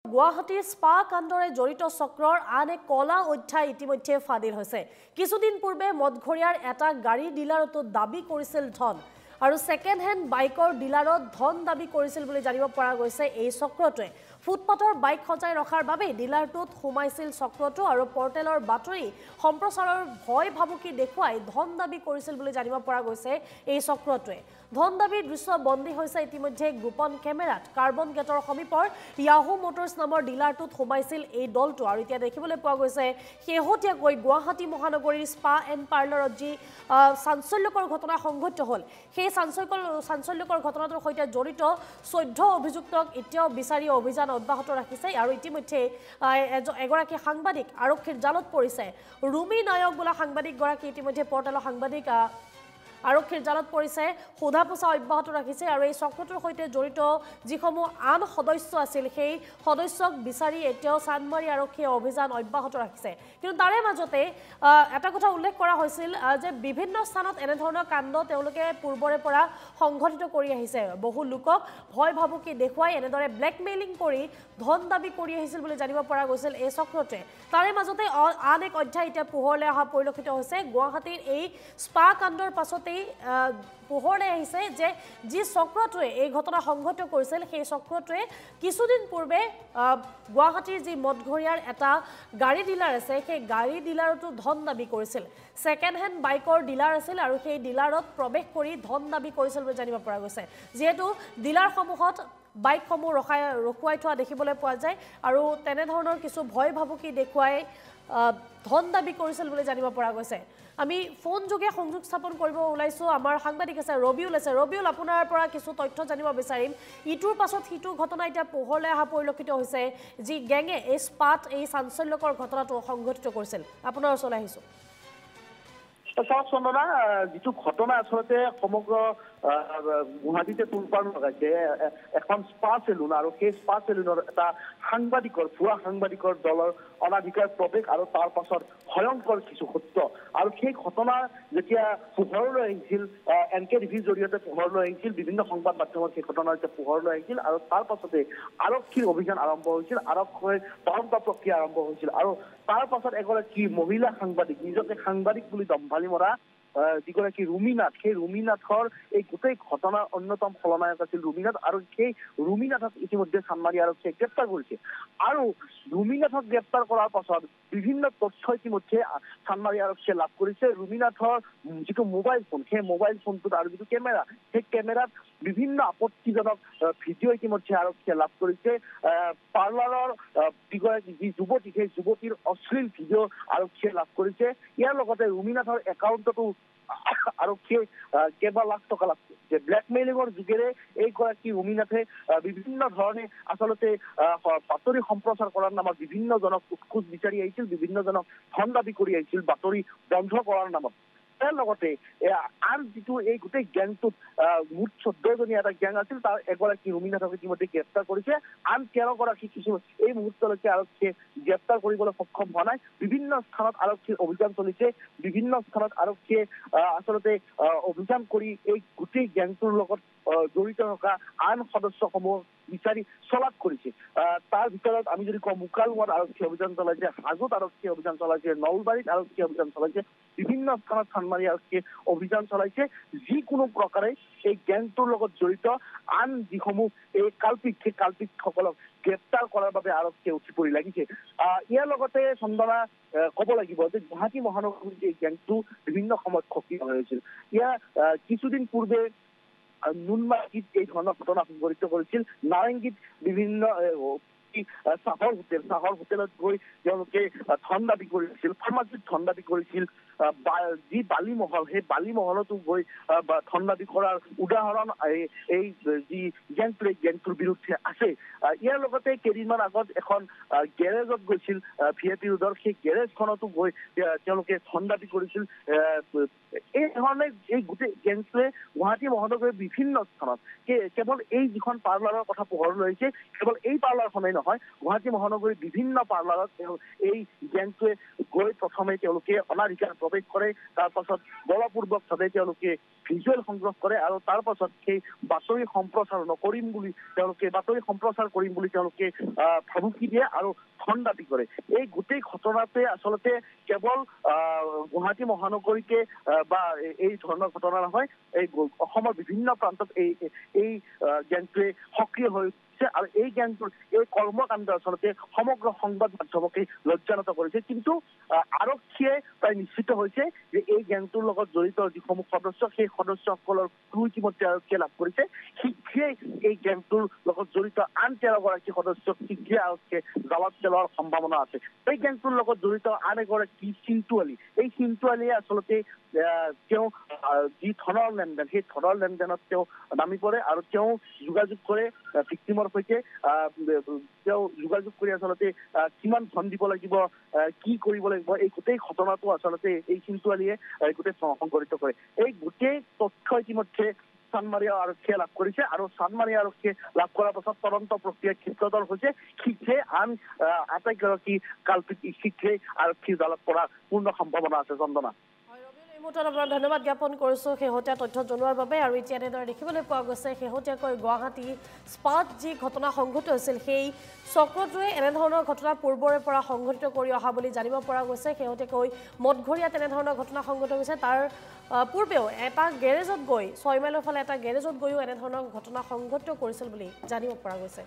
গুৱাহাটীৰ স্পা কাণ্ডৰে জড়িত চক্ৰৰ আন এক কলা অধ্যায় ইতিমধ্যে ফাদিল হৈছে। কিছুদিন পূৰ্বে মদঘৰীয়াৰ এটা গাড়ী ডিলাৰতো দাবী কৰিছিল ধন আৰু ছেকেণ্ড হেণ্ড বাইকৰ ডিলাৰত ধন দাবী কৰিছিল বুলি জানিব পৰা গৈছে। এই চক্ৰটোৱে ফুটপাথৰ বাইক সজাই ৰখাৰ বাবে ডিলাৰটোত সোমাইছিল চক্ৰটো আৰু পৰ্টেলৰ বাতৰি সম্প্ৰচাৰৰ ভয় ভাবুকি দেখুৱাই ধন দাবী কৰিছিল বুলি জানিব পৰা গৈছে। এই চক্ৰটোৱে ধন দাবীৰ দৃশ্য বন্দী হৈছে ইতিমধ্যে গোপন কেমেৰাত। কাৰ্বন গেটৰ সমীপৰ য়াহু মটৰ্ছ নামৰ ডিলাৰটোত সোমাইছিল এই দলটো আৰু এতিয়া দেখিবলৈ পোৱা গৈছে শেহতীয়াকৈ গুৱাহাটী মহানগৰীৰ স্পা এণ্ড পাৰ্লাৰত যি চাঞ্চল্যকৰ ঘটনা সংঘটিত হ'ল, সেই চাঞ্চল্যকৰ ঘটনাটোৰ সৈতে জড়িত 14 অভিযুক্তক এতিয়াও বিচাৰি অভিযান অব্যাহত ৰাখিছে আৰু ইতিমধ্যে এগৰাকী সাংবাদিক আৰক্ষীৰ জালত পৰিছে। ৰুমি নায়ক বোলা সাংবাদিকগৰাকী ইতিমধ্যে পৰ্টেলৰ সাংবাদিক আৰক্ষীৰ জালত পৰিছে, সোধা পোছা অব্যাহত ৰাখিছে আৰু এই চক্ৰটোৰ সৈতে জড়িত যিসমূহ আন সদস্য আছিল সেই সদস্যক বিচাৰি এতিয়াও চান্দমাৰী আৰক্ষীয়ে অভিযান অব্যাহত ৰাখিছে। কিন্তু তাৰে মাজতে এটা কথা উল্লেখ কৰা হৈছিল যে বিভিন্ন স্থানত এনেধৰণৰ কাণ্ড তেওঁলোকে পূৰ্বৰে পৰা সংঘটিত কৰি আহিছে। বহু লোকক ভয় ভাবুকি দেখুৱাই এনেদৰে ব্লেকমেইলিং কৰি ধন দাবী কৰি আহিছিল বুলি জানিব পৰা গৈছিল এই চক্ৰটোৱে। তাৰে মাজতে আন এক অধ্যায় এতিয়া পোহৰলৈ অহা পৰিলক্ষিত হৈছে। গুৱাহাটীৰ এই স্পা কাণ্ডৰ পাছতে পোহৰলৈ আহিছে যে যি চক্ৰটোৱে এই ঘটনা সংঘটিত কৰিছিল সেই চক্ৰটোৱে কিছুদিন পূৰ্বে গুৱাহাটীৰ যি মদঘৰীয়াৰ এটা গাড়ী ডিলাৰ আছে সেই গাড়ী ডিলাৰতো ধন দাবী কৰিছিল। ছেকেণ্ড হেণ্ড বাইকৰ ডিলাৰ আছিল আৰু সেই ডিলাৰত প্ৰৱেশ কৰি ধন দাবী কৰিছিল বুলি জানিব পৰা গৈছে। যিহেতু ডিলাৰসমূহত বাইকসমূহ ৰখুৱাই থোৱা দেখিবলৈ পোৱা যায় আৰু তেনেধৰণৰ কিছু ভয় ভাবুকি দেখুৱাই ধন দাবী কৰিছিল বুলি জানিব পৰা গৈছে। আমি ফোন যোগে সংযোগ স্থাপন কৰিব ওলাইছোঁ। আমাৰ সাংবাদিক আছে ৰবিউল আছে। ৰবিউল, আপোনাৰ পৰা কিছু তথ্য জানিব বিচাৰিম। ইটোৰ পাছত সিটো ঘটনা এতিয়া পোহৰলৈ অহা পৰিলক্ষিত হৈছে। যি গেঙে এই স্পাত এই চাঞ্চল্যকৰ ঘটনাটো সংঘটিত কৰিছিল, আপোনাৰ ওচৰলৈ আহিছোঁ। চন্দনা, যিটো ঘটনা আচলতে সমগ্ৰ গুৱাহাটীতে তোলপাৰ লগাইছে এখন স্পা চেলুন আৰু সেই স্পা চেলুনৰ এটা ভুৱা সাংবাদিকৰ দলৰ অনাধিকাৰ প্ৰৱেশ আৰু তাৰ পাছত ভয়ংকৰ কিছু সত্য আৰু সেই ঘটনা যেতিয়া পোহৰলৈ আহিছিল NK TVৰ জৰিয়তে পোহৰলৈ আহিছিল, বিভিন্ন সংবাদ মাধ্যমত সেই ঘটনা এতিয়া পোহৰলৈ আহিছিল আৰু তাৰ পাছতে আৰক্ষীৰ অভিযান আৰম্ভ হৈছিল, আৰক্ষীৰ তদন্ত প্ৰক্ৰিয়া আৰম্ভ হৈছিল আৰু তাৰ পাছত এগৰাকী মহিলা সাংবাদিক, নিজকে সাংবাদিক বুলি দম্ভালি মৰা যিগৰাকী ৰুমিনাথ, সেই ৰুমিনাথৰ এই গোটেই ঘটনাৰ অন্যতম খলনায়ক আছিল ৰুমিনাথ আৰু সেই ৰুমিনাথক ইতিমধ্যে চান্দমাৰী আৰক্ষীয়ে গ্ৰেপ্তাৰ কৰিছে আৰু ৰুমিনাথক গ্ৰেপ্তাৰ কৰাৰ পাছত বিভিন্ন তথ্য ইতিমধ্যে চান্দমাৰী আৰক্ষীয়ে লাভ কৰিছে। ৰুমিনাথৰ যিটো মোবাইল ফোন, সেই মোবাইল ফোনটোত আৰু যিটো কেমেৰা, সেই কেমেৰাত বিভিন্ন আপত্তিজনক ভিডিঅ' ইতিমধ্যে আৰক্ষীয়ে লাভ কৰিছে। পাৰ্লাৰৰ যি যুৱতী, সেই যুৱতীৰ অশ্লীল ভিডিঅ' আৰক্ষীয়ে লাভ কৰিছে। ইয়াৰ লগতে ৰুমিনাথৰ একাউণ্টতো আৰক্ষীয়ে কেইবা লাখ টকা লাভ কৰিছে। ব্লেকমেইলিঙৰ যোগেৰে এইগৰাকী ৰুমিনাথে বিভিন্ন ধৰণে আচলতে বাতৰি সম্প্ৰচাৰ কৰাৰ নামত বিভিন্নজনক উৎকোচ বিচাৰি আহিছিল, বিভিন্নজনক ধন দাবী কৰি আহিছিল বাতৰি বন্ধ কৰাৰ নামত। ইয়াৰ লগতে আন যিটো এই গোটেই গেংটোত মুঠ 14জনীয়া এটা গেং আছিল, তাৰ এগৰাকী ৰুমিনাথক ইতিমধ্যে গ্ৰেপ্তাৰ কৰিছে। আন 13গৰাকী কিছু এই মুহূৰ্তলৈকে আৰক্ষীয়ে গ্ৰেপ্তাৰ কৰিবলৈ সক্ষম হোৱা নাই। বিভিন্ন স্থানত আৰক্ষীৰ অভিযান চলিছে, বিভিন্ন স্থানত আৰক্ষীয়ে আচলতে অভিযান কৰি এই গোটেই গেংটোৰ লগত জড়িত থকা আন সদস্যসমূহ বিচাৰি চলাত কৰিছে। তাৰ ভিতৰত আমি যদি কওঁ, মুকালমুৱাত আৰক্ষী অভিযান চলাইছে, হাজোত আৰক্ষী অভিযান চলাইছে, নলবাৰীত আৰক্ষী অভিযান চলাইছে, বিভিন্ন স্থানত চান্দমাৰী আৰক্ষীয়ে অভিযান চলাইছে। যিকোনো প্ৰকাৰে এই গেংটোৰ লগত জড়িত আন যিসমূহ এই কাল্পিক, সেই কাল্পিকসকলক গ্ৰেপ্তাৰ কৰাৰ বাবে আৰক্ষীয়ে উঠি পৰি লাগিছে। ইয়াৰ লগতে চন্দনা ক'ব লাগিব যে গুৱাহাটী মহানগৰীত এই গেংটো বিভিন্ন সময়ত সক্ৰিয় হৈ আছিল। ইয়াৰ কিছুদিন পূৰ্বে নুনমাটিত এই ধৰণৰ ঘটনা সংঘটিত কৰিছিল। নাৰেংগীত বিভিন্ন চাহৰ হোটেলত গৈ তেওঁলোকে ধন দাবী কৰিছিল, ফাৰ্মাচীত ধন দাবী কৰিছিল। যি বালি মহল, সেই বালি মহলতো গৈ ধন দাবী কৰাৰ উদাহৰণ এই যি গেংটোৰ বিৰুদ্ধে আছে। ইয়াৰ লগতে কেইদিনমান আগত এখন গেৰেজত গৈছিল VIP ৰোডৰ, সেই গেৰেজখনতো গৈ তেওঁলোকে ধন দাবী কৰিছিল। এই ধৰণে এই গোটেই গেংটোৱে গুৱাহাটী মহানগৰীৰ বিভিন্ন স্থানত কেৱল এই যিখন পাৰ্লাৰৰ কথা পোহৰলৈ আহিছে, কেৱল এই পাৰ্লাৰখনেই নহয়, নহয় গুৱাহাটী মহানগৰীৰ বিভিন্ন পাৰ্লাৰত এই গেংটোৱে গৈ প্ৰথমে তেওঁলোকে অনাধিকাৰ প্ৰৱেশ কৰে তাৰ পাছত বলপূৰ্বকভাৱে তেওঁলোকে ভিজুৱেল সংগ্ৰহ কৰে আৰু তাৰ পাছত সেই বাতৰি সম্প্ৰচাৰ নকৰিম বুলি তেওঁলোকে বাতৰি সম্প্ৰচাৰ কৰিম বুলি তেওঁলোকে ভাবুকি দিয়ে আৰু ধন দাবী কৰে এই গোটেই ঘটনাটোৱে আচলতে কেৱল গুৱাহাটী মহানগৰীকে বা এই ধৰণৰ ঘটনা নহয় এই অসমৰ বিভিন্ন প্ৰান্তত এই গেংটোৱে সক্ৰিয় হৈ আৰু এই গেংটোৰ এই কৰ্মকাণ্ড আচলতে সমগ্ৰ সংবাদ মাধ্যমকে লজ্জানত কৰিছে কিন্তু আৰক্ষীয়ে প্ৰায় নিশ্চিত হৈছে যে এই গেংটোৰ লগত জড়িত যিসমূহ সদস্য সেই সদস্যসকলৰ ক্লু ইতিমধ্যে আৰক্ষীয়ে লাভ কৰিছে শীঘ্ৰেই এই গেংটোৰ লগত জড়িত আন 13 গৰাকী সদস্যক শীঘ্ৰেই আৰক্ষীয়ে জালত পেলোৱাৰ সম্ভাৱনা আছে এই গেংটোৰ লগত জড়িত আন এগৰাকী চিন্তু আলী এই চিন্তু আলীয়ে আচলতে তেওঁ যি ধনৰ লেনদেন সেই ধনৰ লেনদেনত তেওঁ নামি পৰে আৰু তেওঁ যোগাযোগ কৰে ভিক্টিমৰ সৈতে তেওঁ যোগাযোগ কৰি আচলতে কিমান ধন দিব লাগিব কি কৰিব লাগিব এই গোটেই ঘটনাটো আচলতে এই চিন্তু আলীয়ে গোটেই সংঘটিত কৰে এই গোটেই তথ্য ইতিমধ্যে চানমাৰীয়া আৰক্ষীয়ে লাভ কৰিছে আৰু চানমাৰীয়া আৰক্ষীয়ে লাভ কৰাৰ পাছত তদন্ত প্ৰক্ৰিয়া ক্ষিপ্ৰতৰ হৈছে শীঘ্ৰেই আন আটাইগৰাকী কালপিত শীঘ্ৰেই আৰক্ষীৰ জালত পৰাৰ পূৰ্ণ সম্ভাৱনা আছে চন্দনা এই মুহূৰ্তত আপোনাক ধন্যবাদ জ্ঞাপন কৰিছোঁ শেহতীয়া তথ্য জনোৱাৰ বাবে আৰু এতিয়া এনেদৰে দেখিবলৈ পোৱা গৈছে শেহতীয়াকৈ গুৱাহাটী স্পাত যি ঘটনা সংঘটিত হৈছিল সেই চক্ৰটোৱে এনেধৰণৰ ঘটনা পূৰ্বৰে পৰা সংঘটিত কৰি অহা বুলি জানিব পৰা গৈছে শেহতীয়াকৈ মদঘৰীয়া তেনেধৰণৰ ঘটনা সংঘটিত হৈছে তাৰ পূৰ্বেও এটা গেৰেজত গৈ 6 মাইলৰ ফালে এটা গেৰেজত গৈও এনেধৰণৰ ঘটনা সংঘটিত কৰিছিল বুলি জানিব পৰা গৈছে